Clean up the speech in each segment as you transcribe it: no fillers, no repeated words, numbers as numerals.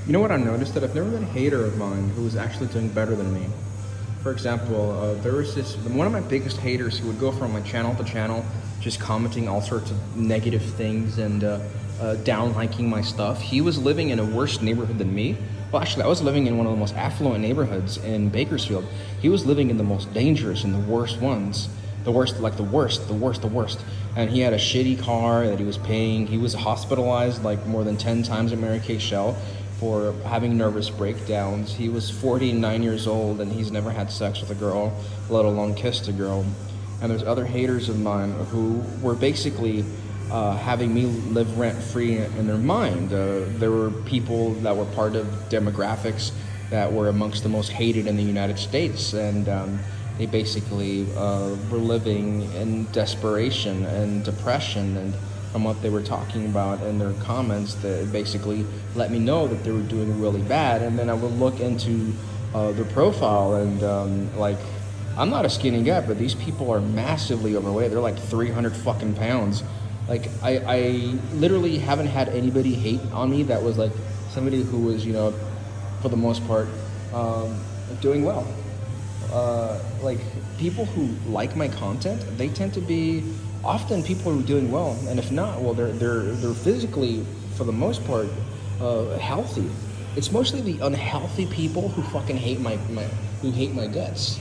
You know what I noticed? That I've never met a hater of mine who was actually doing better than me. For example, there was this one of my biggest haters who would go from my channel to channel, just commenting all sorts of negative things and down liking my stuff. He was living in a worse neighborhood than me. Well, actually, I was living in one of the most affluent neighborhoods in Bakersfield. He was living in the most dangerous and the worst ones. The worst, like the worst. And he had a shitty car that he was paying. He was hospitalized like more than 10 times at Mary Kay Shell for having nervous breakdowns. He was 49 years old and he's never had sex with a girl, let alone kissed a girl. And there's other haters of mine who were basically having me live rent-free in their mind. There were people that were part of demographics that were amongst the most hated in the United States, and they basically were living in desperation and depression, and from what they were talking about in their comments, that basically let me know that they were doing really bad. And then I would look into their profile, and like, I'm not a skinny guy, but these people are massively overweight. They're like 300 fucking pounds. Like, I literally haven't had anybody hate on me that was like somebody who was, you know, for the most part, doing well. Like, people who like my content, they tend to be often people who are doing well, and if not, well, they're physically, for the most part, healthy. It's mostly the unhealthy people who fucking hate my guts.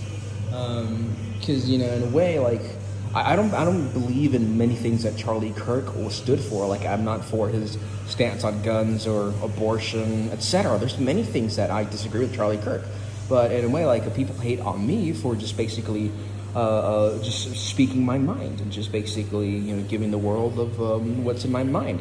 Because you know, in a way, like, I don't believe in many things that Charlie Kirk stood for. Like, I'm not for his stance on guns or abortion, etc. There's many things that I disagree with Charlie Kirk, but in a way, like, people hate on me for just basically just speaking my mind and just basically, you know, giving the world of what's in my mind.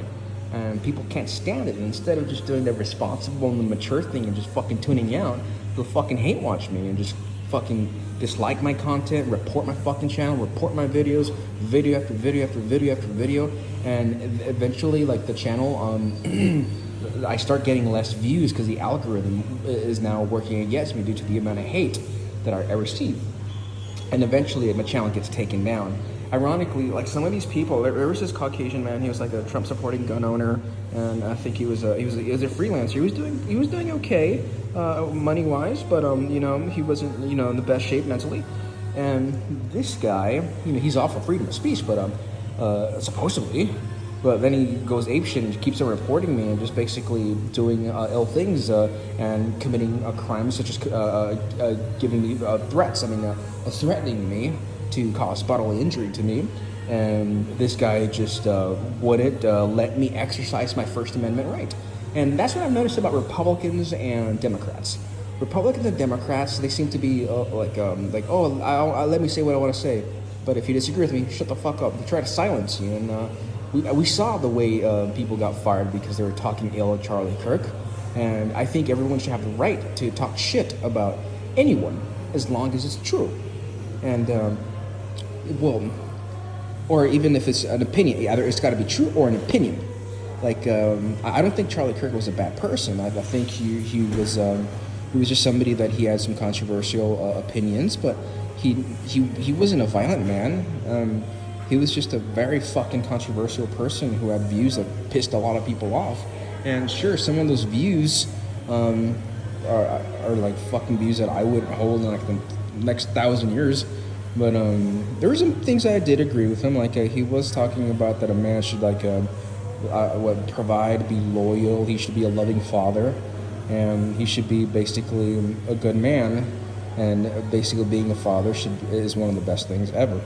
And people can't stand it. And instead of just doing the responsible and the mature thing and just fucking tuning out, they'll fucking hate watch me and just fucking dislike my content, report my fucking channel, report my videos, video after video after video after video, and eventually, like, the channel, I start getting less views because the algorithm is now working against me due to the amount of hate that I receive. And eventually my channel gets taken down. Ironically, like, some of these people, there was this Caucasian man. He was like a Trump supporting gun owner, and I think he was a freelancer. He was doing okay, money wise, but you know, he wasn't, you know, in the best shape mentally. And this guy, you know, he's off of freedom of speech, but supposedly. But then he goes apeshit and keeps on reporting me and just basically doing ill things and committing crimes such as giving me threats. I mean, threatening me to cause bodily injury to me. And this guy just wouldn't let me exercise my First Amendment right. And that's what I've noticed about Republicans and Democrats. Republicans and Democrats, they seem to be like, oh, I'll let me say what I want to say. But if you disagree with me, shut the fuck up. They try to silence you. And we saw the way people got fired because they were talking ill of Charlie Kirk. And I think everyone should have the right to talk shit about anyone as long as it's true. And, well, or even if it's an opinion, either it's got to be true or an opinion. Like, I don't think Charlie Kirk was a bad person. I think he was just somebody that he had some controversial opinions, but he wasn't a violent man. He was just a very fucking controversial person who had views that pissed a lot of people off. And sure, some of those views are like fucking views that I wouldn't hold in like the next 1,000 years. But there were some things that I did agree with him. Like, he was talking about that a man should provide, be loyal. He should be a loving father, and he should be basically a good man. And basically, being a father is one of the best things ever.